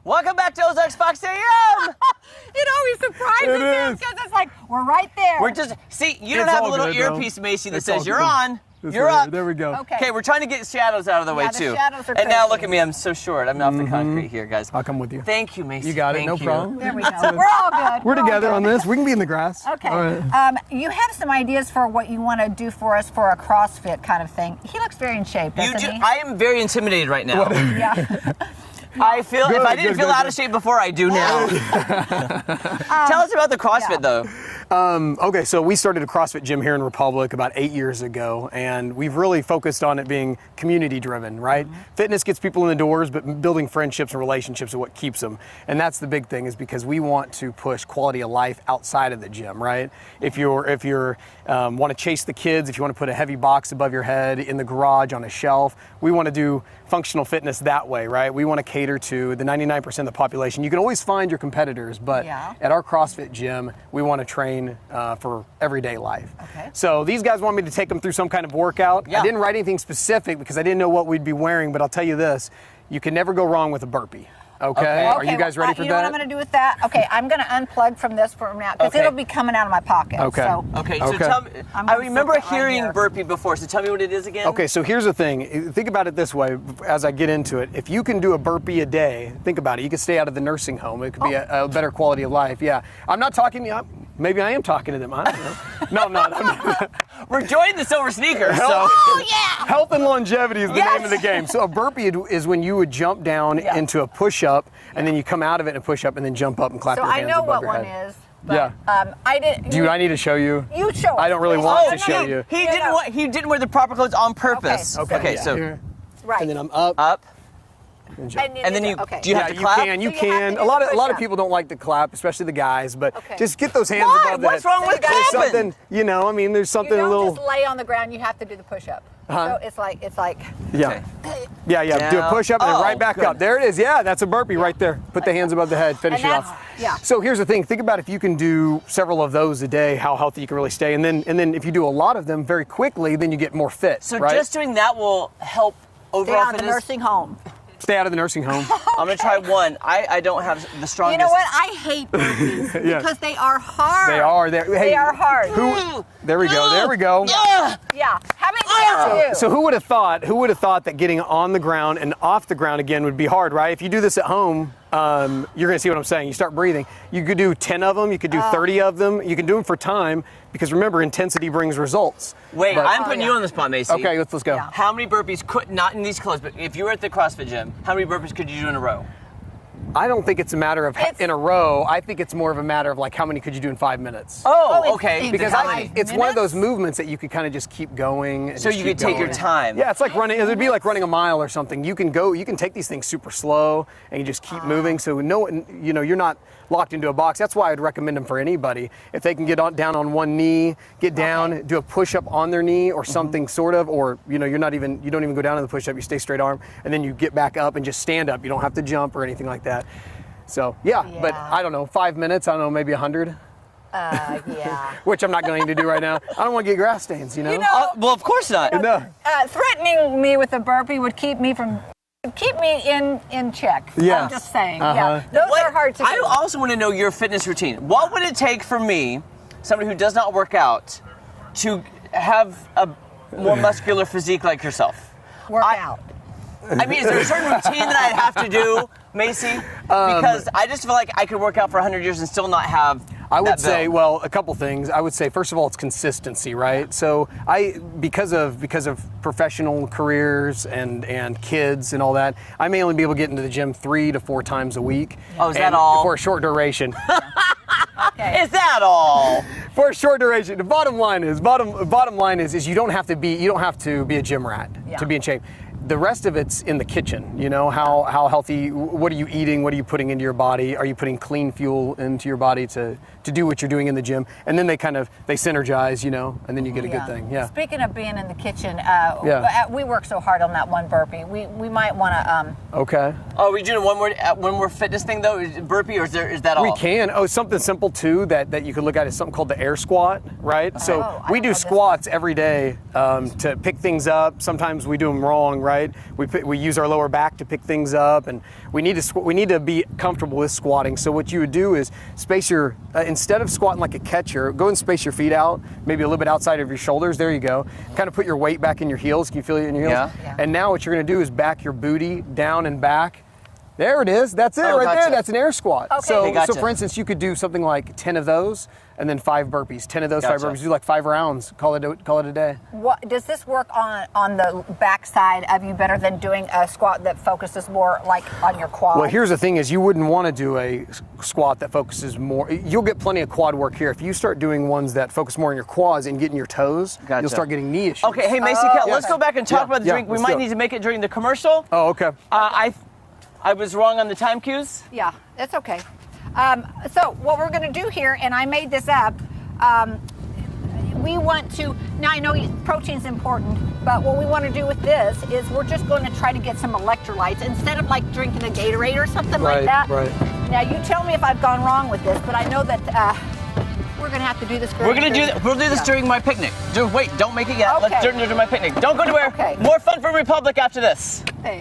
Welcome back to Ozarks Fox AM. It always surprises him because it's like, we're right there. We're just, see, you don't have a little earpiece, Macy, that says you're on. You're right. up. There we go. Okay. Okay, we're trying to get shadows out of the way, the too. shadows are and now crazy. look at me, I'm so short. I'm off the concrete here, guys. I'll come with you. Thank you, Macy. You got it, Thank no you. problem. There we go. We're all good. We're all together good. on this. We can be in the grass. Okay. All right. You have some ideas for what you want to do for us for a CrossFit kind of thing. He looks very in shape, doesn't he? I am very intimidated right now. Yeah. I feel, Good, if I didn't good, feel good, out of shape before, I do now. Tell us about the CrossFit, though. Okay, so we started a CrossFit gym here in Republic about 8 years ago, and we've really focused on it being community driven, right? Fitness gets people in the doors, but building friendships and relationships are what keeps them. And that's the big thing, is because we want to push quality of life outside of the gym, right? If you're want to chase the kids, if you want to put a heavy box above your head in the garage on a shelf, we want to do functional fitness that way, right? We want to cater to the 99% of the population. You can always find your competitors, but at our CrossFit gym, we want to train for everyday life. Okay. So these guys want me to take them through some kind of workout. Yeah. I didn't write anything specific because I didn't know what we'd be wearing, but I'll tell you this, you can never go wrong with a burpee. Okay. Are you guys ready for you know that? what I'm going to do with that? Okay, I'm going to unplug from this for now because it'll be coming out of my pocket. Okay. So Okay, so Okay. tell me, I'm I gonna remember sit right hearing here. burpee before, so tell me what it is again. Okay, so here's the thing. Think about it this way as I get into it. If you can do a burpee a day, think about it. You can stay out of the nursing home. It could be a better quality of life. Yeah. I'm not talking, maybe I am talking to them. I don't know. No, I'm not. I'm not. We're joining the Silver Sneakers, so. Oh yeah. Health and longevity is the Yes! name of the game. So a burpee is when you would jump down into a push-up, and then you come out of it in a push-up, and then jump up and clap So your I hands know above what your one head. is. But, I didn't. Do I need to show you? You show. I don't really us, want please. to show you. He No, didn't. no. He didn't wear the proper clothes on purpose. Okay, so Here. Right. And then I'm up. up, And jump. and then you. Okay. Do you have to you clap? can. You So you have can. to do A lot the of push-up. people don't like to clap, especially the guys. But Okay. just get those hands Why? above the What's head. wrong with So you There's gotta- clapping? something, I mean, there's You something a don't little. just lay on the ground. You have to do the push-up. Uh-huh. So it's like. Yeah. Yeah. Do a Down. push up and then Oh, right back good. up. There it is. Yeah, that's a burpee right there. Put the hands above the head. Finish And it that's- off. yeah. So here's the thing. Think about if you can do several of those a day, how healthy you can really stay. And then if you do a lot of them very quickly, then you get more fit. So right? just doing that will help Stay overall out of the fitness. nursing home. Stay out of the nursing home. I'm gonna try one. I don't have the strongest. You know what? I hate burpees Yeah. because they are hard. They are. They are hard. There we go. There we go. Yeah. How many do you? So who would have thought? Who would have thought that getting on the ground and off the ground again would be hard, right? If you do this at home, you're going to see what I'm saying. You start breathing. You could do 10 of them. You could do 30 of them. You can do them for time because remember, intensity brings results. Wait, But- I'm putting you on the spot, Macy. Okay, let's go. Yeah. How many burpees could, not in these clothes, but if you were at the CrossFit gym, how many burpees could you do in a row? I don't think it's a matter of It's- in a row. I think it's more of a matter of like how many could you do in 5 minutes? Oh, it's- okay. it's Because How five many? it's one of those minutes? movements that you could kind of just keep going. And So just you keep could take your going. time. Yeah, it's like running. It'd be like running a mile or something. You can take these things super slow and you just keep moving. So you're not locked into a box. That's why I'd recommend them for anybody. If they can get down on one knee, get down, do a push-up on their knee or something sort of, or you don't even go down in the push-up. You stay straight arm and then you get back up and just stand up. You don't have to jump or anything like that. So but Yeah. I don't know, 5 minutes. I don't know, maybe 100. Yeah. Which I'm not going to do right now. I don't want to get grass stains, you know? Well, of course not. No. Threatening me with a burpee would keep me in check. Yeah. I'm just saying. Uh-huh. Yeah. Those are hard to do. I also want to know your fitness routine. What would it take for me, somebody who does not work out, to have a more muscular physique like yourself? Work out. I mean, is there a certain routine that I'd have to do, Macy? Because I just feel like I could work out for 100 years and still not have I would that say, build. well, a couple things. I would say, first of all, it's consistency, right? So because of professional careers and kids and all that, I may only be able to get into the gym 3 to 4 times a week. Oh, is that And all? For a short duration. Is that all? For a short duration. The bottom line is you don't have to be a gym rat to be in shape. The rest of it's in the kitchen, how healthy, what are you eating, what are you putting into your body, are you putting clean fuel into your body to do what you're doing in the gym, and then they synergize, and then you get a good thing, yeah. Speaking of being in the kitchen, we work so hard on that one burpee. We might want to. Okay. Oh, are we doing one more fitness thing though? Is it burpee or is that all? We can. Oh, something simple too that you could look at is something called the air squat, right? So I we don't do know this squats every day to pick things up. Sometimes we do them wrong, right? right? We use our lower back to pick things up, and we need to be comfortable with squatting. So what you would do is space your instead of squatting like a catcher, go and space your feet out, maybe a little bit outside of your shoulders. There you go. Kind of put your weight back in your heels. Can you feel it in your heels? Yeah. And now what you're going to do is back your booty down and back. There it is. That's it right gotcha. there. That's an air squat. Okay. So, Okay, gotcha. so for instance, you could do something like 10 of those and then 5 burpees. 10 of those, Gotcha. 5 burpees. Do like 5 rounds. Call it a day. What does this work on the back side of you better than doing a squat that focuses more like on your quad? Well, here's the thing: is you wouldn't want to do a squat that focuses more. You'll get plenty of quad work here. If you start doing ones that focus more on your quads and getting your toes, Gotcha. you'll start getting knee issues. Okay, hey Macy, let's go back and talk about the drink. We let's might go. need to make it during the commercial. Oh, okay. I was wrong on the time cues. Yeah, that's okay. So what we're going to do here, and I made this up, we want to, now I know protein's important, but what we want to do with this is we're just going to try to get some electrolytes instead of like drinking a Gatorade or something like that. Right. Now you tell me if I've gone wrong with this, but I know that we're going to have to do this. We'll do this Yeah. during my picnic. Wait, don't make it yet. Okay. Let's do it during my picnic. Don't go anywhere. Okay. More fun for Republic after this.